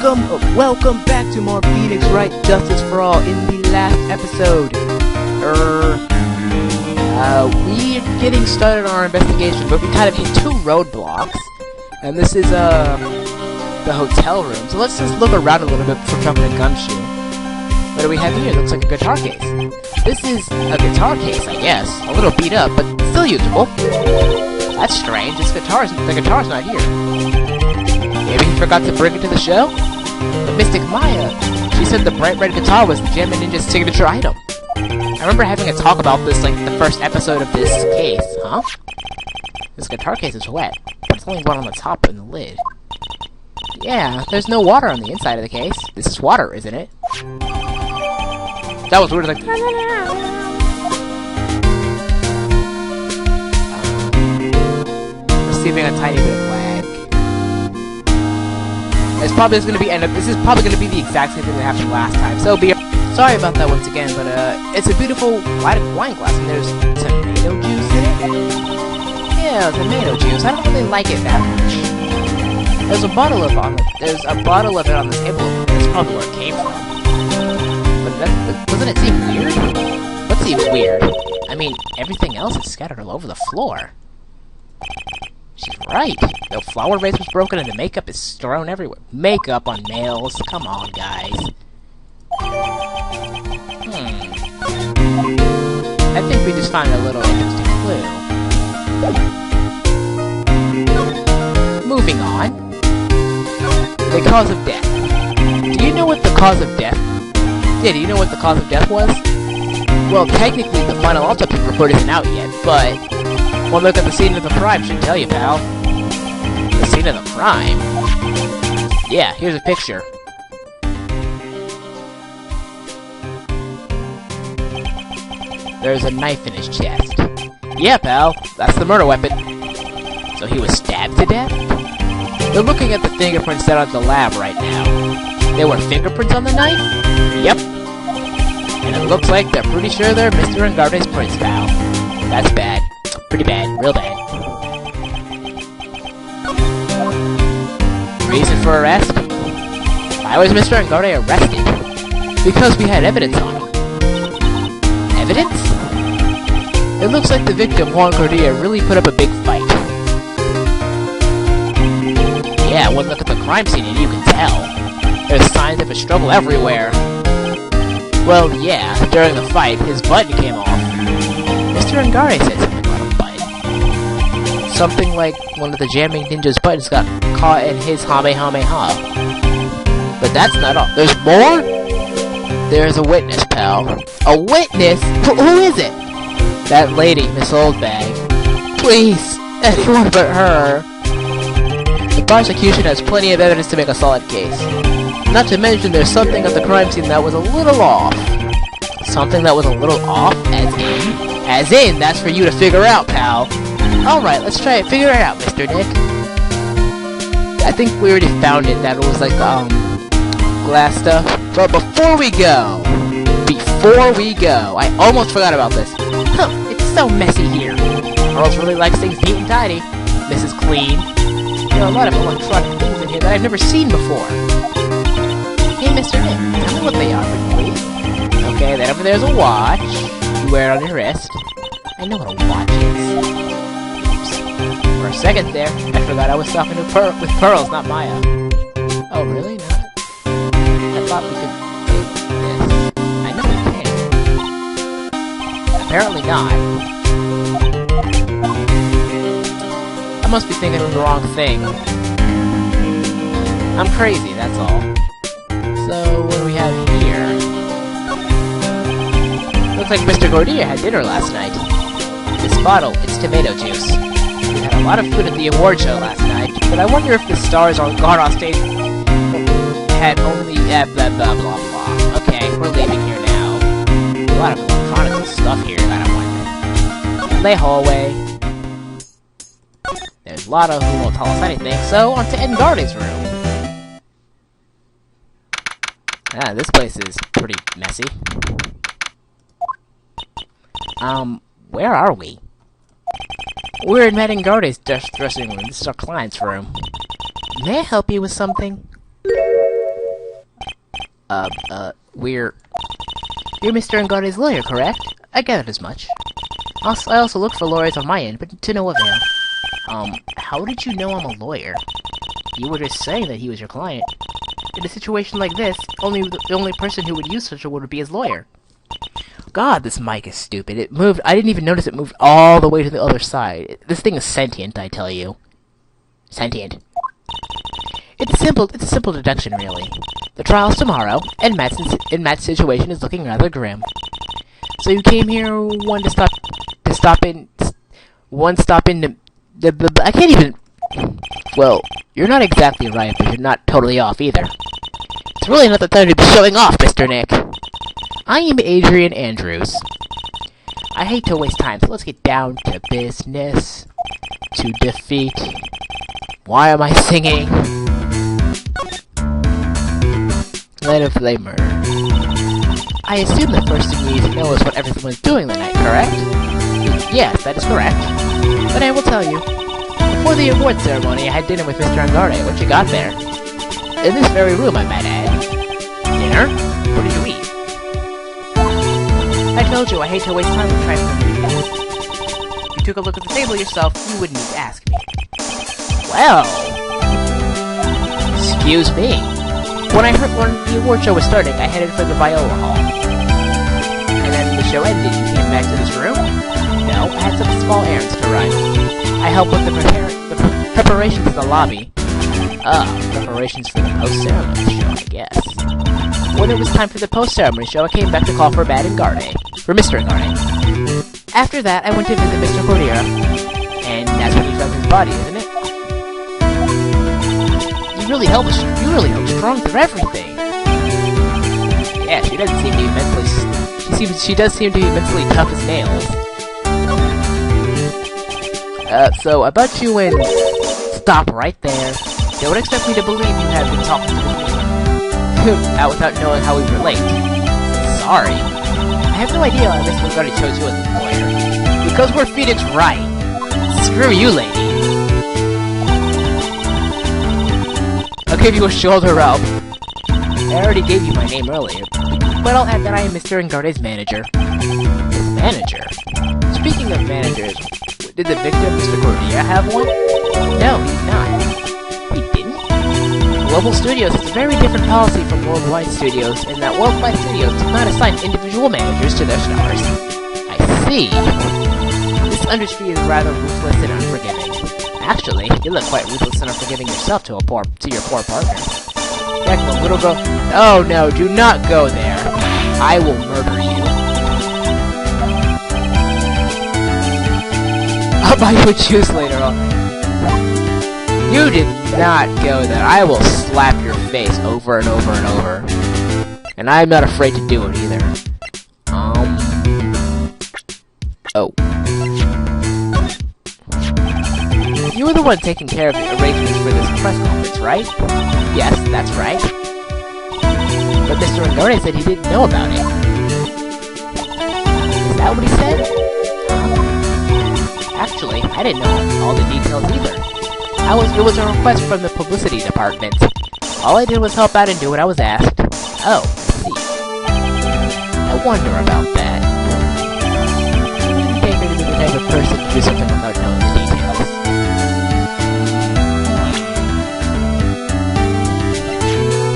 Welcome back to more Phoenix Wright Justice for All. In the last episode, we're getting started on our investigation, but we kind of hit two roadblocks, and this is, the hotel room. So let's just look around a little bit before jumping a gumshoe. What do we have here? Looks like a guitar case. This is a guitar case, I guess. A little beat up, but still usable. That's strange. The guitar's not here. Maybe he forgot to bring it to the show? But Mystic Maya, she said the bright red guitar was the Gem and Ninja's signature item. I remember having a talk about this, like, the first episode of this case, huh? This guitar case is wet. There's only one on the top and the lid. Yeah, there's no water on the inside of the case. This is water, isn't it? That was weird, like... receiving a tiny bit of lag. This is probably going to be the exact same thing that happened last time, so sorry about that once again, but it's a beautiful wine glass, and there's tomato juice in it? Yeah, tomato juice. I don't really like it that much. There's a bottle of it on the table. That's probably where it came from. But doesn't it seem weird? What seems weird? I mean, everything else is scattered all over the floor. She's right. The flower vase was broken and the makeup is thrown everywhere. Makeup on nails. Come on, guys. I think we just found a little interesting clue. Moving on. The cause of death. Do you know what the cause of death? Yeah, do you know what the cause of death was? Well, technically the final autopsy report isn't out yet, but one look at the scene of the crime should tell you, pal. The scene of the crime? Yeah, here's a picture. There's a knife in his chest. Yeah, pal, that's the murder weapon. So he was stabbed to death? They're looking at the fingerprints down at the lab right now. There were fingerprints on the knife? Yep. And it looks like they're pretty sure they're Mr. Ngarde's prints, pal. That's bad. Pretty bad. Real bad. Reason for arrest? Why was Mr. Ngarde arrested? Because we had evidence on him. Evidence? It looks like the victim, Juan Cordia, really put up a big fight. Yeah, one look at the crime scene and you can tell. There's signs of a struggle everywhere. Well, yeah, during the fight, his button came off. Mr. Ngarde said something about a button. Something like one of the jamming ninja's buttons got caught in his Hamehameha. But that's not all. There's more? There's a witness, pal. A witness? Who is it? That lady, Miss Oldbag. Please, anyone but her. The prosecution has plenty of evidence to make a solid case. Not to mention there's something at the crime scene that was a little off. Something that was a little off? As in? As in, that's for you to figure out, pal. Alright, let's try it. Figure it out, Mr. Nick. I think we already found it, that it was like, glass stuff. But before we go, I almost forgot about this. It's so messy here. Earls really likes things neat and tidy. This is clean. There are a lot of electronic things in here that I've never seen before. Hey, Mr. Nick, tell me what they are, please. Okay, then over there's a watch. You wear it on your wrist. I know what a watch is. Oops. For a second there, I forgot I was talking with Pearls, not Maya. Oh, really? Not? I thought we could take this. I know we can. Apparently not. I must be thinking of the wrong thing. I'm crazy, that's all. So, what do we have here? Looks like Mr. Cordia had dinner last night. This bottle, it's tomato juice. We had a lot of food at the award show last night, but I wonder if the stars on guard off stage had only blah blah blah blah. Okay, we're leaving here now. A lot of electronics and stuff here, I don't wonder. Lay hallway. There's Lotto who won't tell us anything, so on to Ngarde's room. Ah, this place is pretty messy. Where are we? We're in Ngarde's dressing room. This is our client's room. May I help you with something? You're Mr. Ngarde's lawyer, correct? I gathered as much. I also looked for lawyers on my end, but to no avail. How did you know I'm a lawyer? You were just saying that he was your client. In a situation like this, the only person who would use such a word would be his lawyer. God, this mic is stupid. It moved. I didn't even notice it moved all the way to the other side. This thing is sentient, I tell you. Sentient. It's a simple deduction, really. The trial's tomorrow, and Matt's situation is looking rather grim. So you came here I can't even... Well, you're not exactly right, but you're not totally off either. It's really not the time to be showing off, Mr. Nick. I am Adrian Andrews. I hate to waste time, so let's get down to business. To defeat... Why am I singing? Let of Flame Murder. I assume the first thing you need to know is what everyone was doing the night, correct? Yes, that is correct. But I will tell you. Before the award ceremony, I had dinner with Mr. Ngarde. What you got there? In this very room, I might add. Dinner? What did you eat? I told you, I hate to waste time with trifling details. If you took a look at the table yourself, you wouldn't need to ask me. Well... Excuse me. When the award show was starting, I headed for the Viola Hall. And then the show ended, you came back to this room? No, I had some small errands to run. I helped with the preparations in the lobby. Preparations for the post-ceremony show, I guess. When it was time for the post-ceremony show, I came back to call for Mr. Ngarde. After that, I went to visit Mr. Cordera. And that's when he found his body, isn't it? You really held strong through everything. Yeah, she doesn't seem to be mentally... She does seem to be mentally tough as nails. So about you and... Stop right there. Don't expect me to believe you have been talking to me. That without knowing how we relate. Sorry. I have no idea why Mr. Ngarde chose you as a lawyer. Because we're Phoenix Wright. Screw you, lady. I'll give you a shoulder rub. I already gave you my name earlier, but I'll add that I am Mr. Ngarde's manager. His manager? Speaking of managers, did the victim, Mr. Cordera, have one? No, he did not. He didn't? Global Studios has a very different policy from Worldwide Studios, in that Worldwide Studios does not assign individual managers to their stars. I see. This industry is rather ruthless and unforgiving. Actually, you look quite ruthless and unforgiving yourself to your poor partner. Back the little girl. Oh no, do not go there. I will murder you. I'll buy you a juice later on. You did not go there. I will slap your face over and over and over. And I'm not afraid to do it either. Oh. You were the one taking care of the arrangements for this press conference, right? Yes, that's right. But Mr. Ngarde said he didn't know about it. Is that what he said? Actually, I didn't know all the details either. It was a request from the publicity department. All I did was help out and do what I was asked. Oh, I see. I wonder about that. You didn't take her to be the type of person to do something without knowing the details.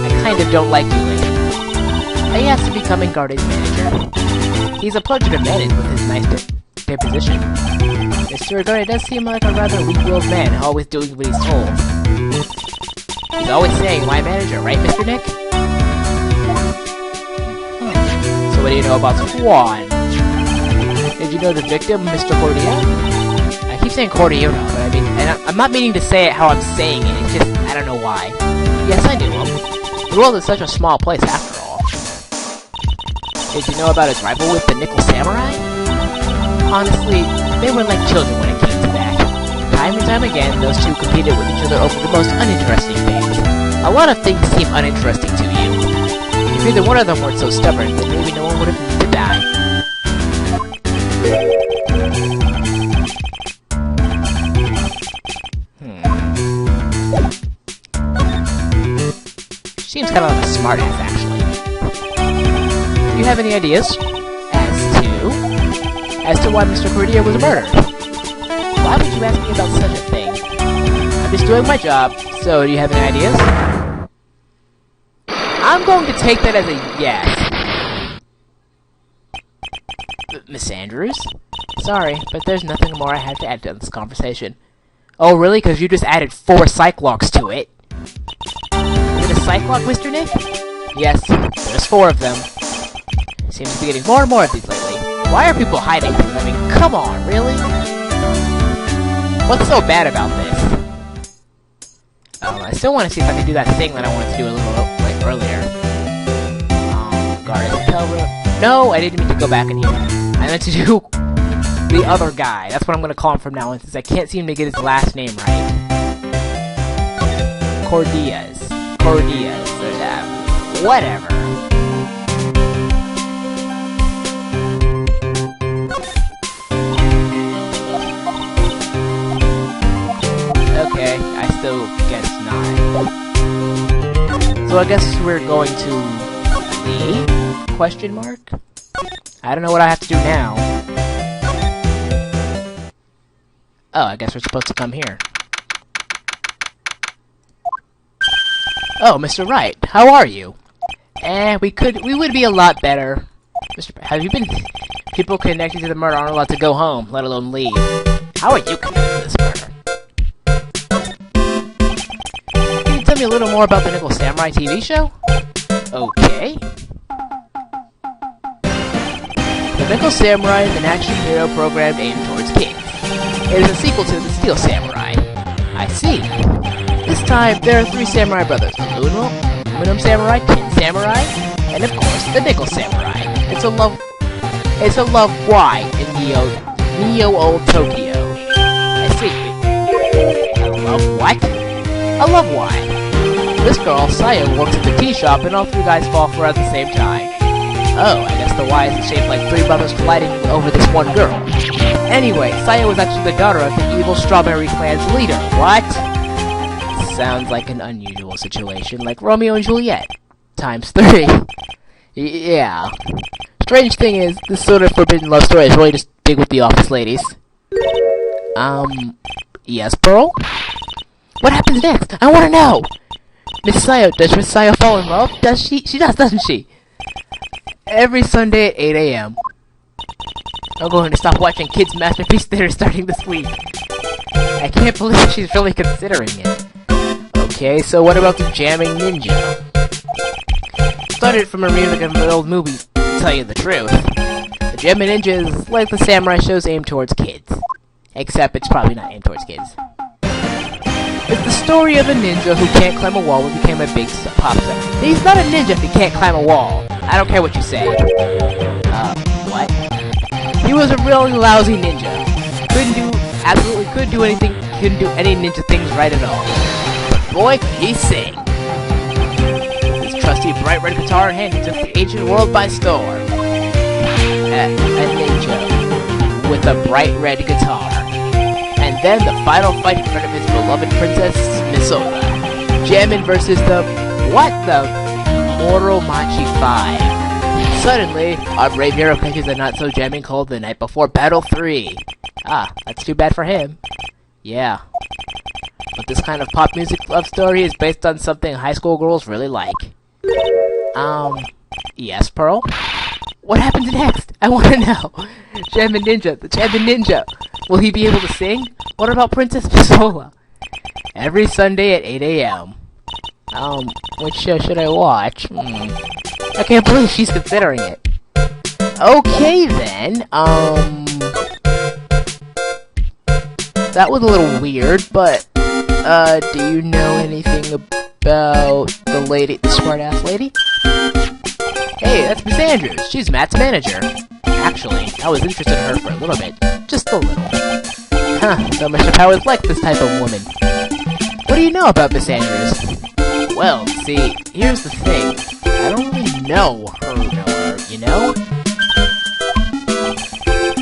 I kind of don't like you, lady. I asked to become Ngarde's manager. He's a pleasure to manage with his nice disposition. Mr. Ngarde does seem like a rather weak-willed man, always doing what he's told. He's always saying, "My manager, right, Mr. Nick?" So what do you know about Swan? Did you know the victim, Mr. Cordera? I keep saying Cordera, but I mean, and I'm not meaning to say it how I'm saying it, it's just, I don't know why. Yes, I knew him. The world is such a small place after all. Did you know about his rival with the Nickel Samurai? Honestly, they were like children when it came to that. Time and time again, those two competed with each other over the most uninteresting things. A lot of things seem uninteresting to you. If either one of them weren't so stubborn, then maybe no one would have needed to die. Seems kind of like a smartass, actually. you have any ideas as to why Mr. Cordia was murdered? Why would you ask me about such a thing? I'm just doing my job, so do you have any ideas? I'm going to take that as a yes. Miss Andrews? Sorry, but there's nothing more I have to add to this conversation. Oh, really? Because you just added 4 Cyclops to it. Is it a Cyclops, Mr. Nick? Yes, there's 4 of them. Seems to be getting more and more of these lately. Why are people hiding things? I mean, come on, really? What's so bad about this? I still want to see if I can do that thing that I wanted to do a little like earlier. Guard Hotel Room. No, I didn't mean to go back in here. I meant to do the other guy. That's what I'm going to call him from now on, since I can't seem to get his last name right. Cordias. Whatever. Okay, I still guess not. So I guess we're going to the question mark? I don't know what I have to do now. Oh, I guess we're supposed to come here. Oh, Mr. Wright, how are you? We would be a lot better. Have you been... People connected to the murder aren't allowed to go home, let alone leave. How are you connected to this murder? Can you tell me a little more about the Nickel Samurai TV show? Okay. The Nickel Samurai is an action hero program aimed towards kids. It is a sequel to the Steel Samurai. I see. This time, there are 3 samurai brothers. Aluminum Samurai, Tin Samurai, and of course, the Nickel Samurai. It's a love why in Neo Old Tokyo. I see. A love what? A love why. This girl, Saya, works at the tea shop and all 3 guys fall for her at the same time. Oh, I guess the Y is shaped like 3 brothers colliding over this one girl. Anyway, Saya was actually the daughter of the evil Strawberry Clan's leader. What? Sounds like an unusual situation, like Romeo and Juliet. Times 3. Yeah. Strange thing is, this sort of forbidden love story is really just big with the office ladies. Yes, Pearl? What happens next? I want to know! Does Miss Saya fall in love? Does she? She does, doesn't she? Every Sunday at 8 a.m. I'm going to stop watching Kids Masterpiece Theater starting this week. I can't believe she's really considering it. Okay, so what about the Jamming Ninja? Started from a remake of an old movie, to tell you the truth. The Jamming Ninja is like the samurai shows aimed towards kids. Except it's probably not aimed towards kids. It's the story of a ninja who can't climb a wall but became a big pop star. He's not a ninja if he can't climb a wall. I don't care what you say. What? He was a really lousy ninja. Couldn't do any ninja things right at all. But boy, could he sing. With his trusty bright red guitar in hand, he took the ancient world by storm. A ninja with a bright red guitar. And then the final fight in front of his beloved princess, Misola. Jammin' versus the Moromachi 5. Suddenly, our brave hero catches a not-so-jamming cold the night before Battle 3. Ah, that's too bad for him. Yeah. But this kind of pop music love story is based on something high school girls really like. Yes, Pearl? What happens next? I want to know. Jammin' Ninja, the Jammin' Ninja. Will he be able to sing? What about Princess Pistola? Every Sunday at 8 a.m. Which show should I watch? I can't believe she's considering it. Okay, then. That was a little weird, but, do you know anything about the smart-ass lady? Hey, that's Miss Andrews. She's Matt's manager. Actually, I was interested in her for a little bit. Just a little. Huh, so Mr. Powers likes this type of woman. What do you know about Miss Andrews? Well, see, here's the thing. I don't really know her, you know?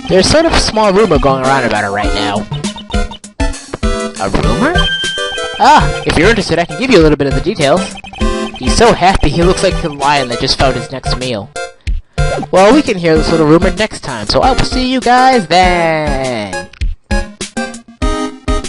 There's sort of a small rumor going around about her right now. A rumor? Ah, if you're interested, I can give you a little bit of the details. He's so happy, he looks like the lion that just found his next meal. Well, we can hear this little rumor next time, so I will see you guys then!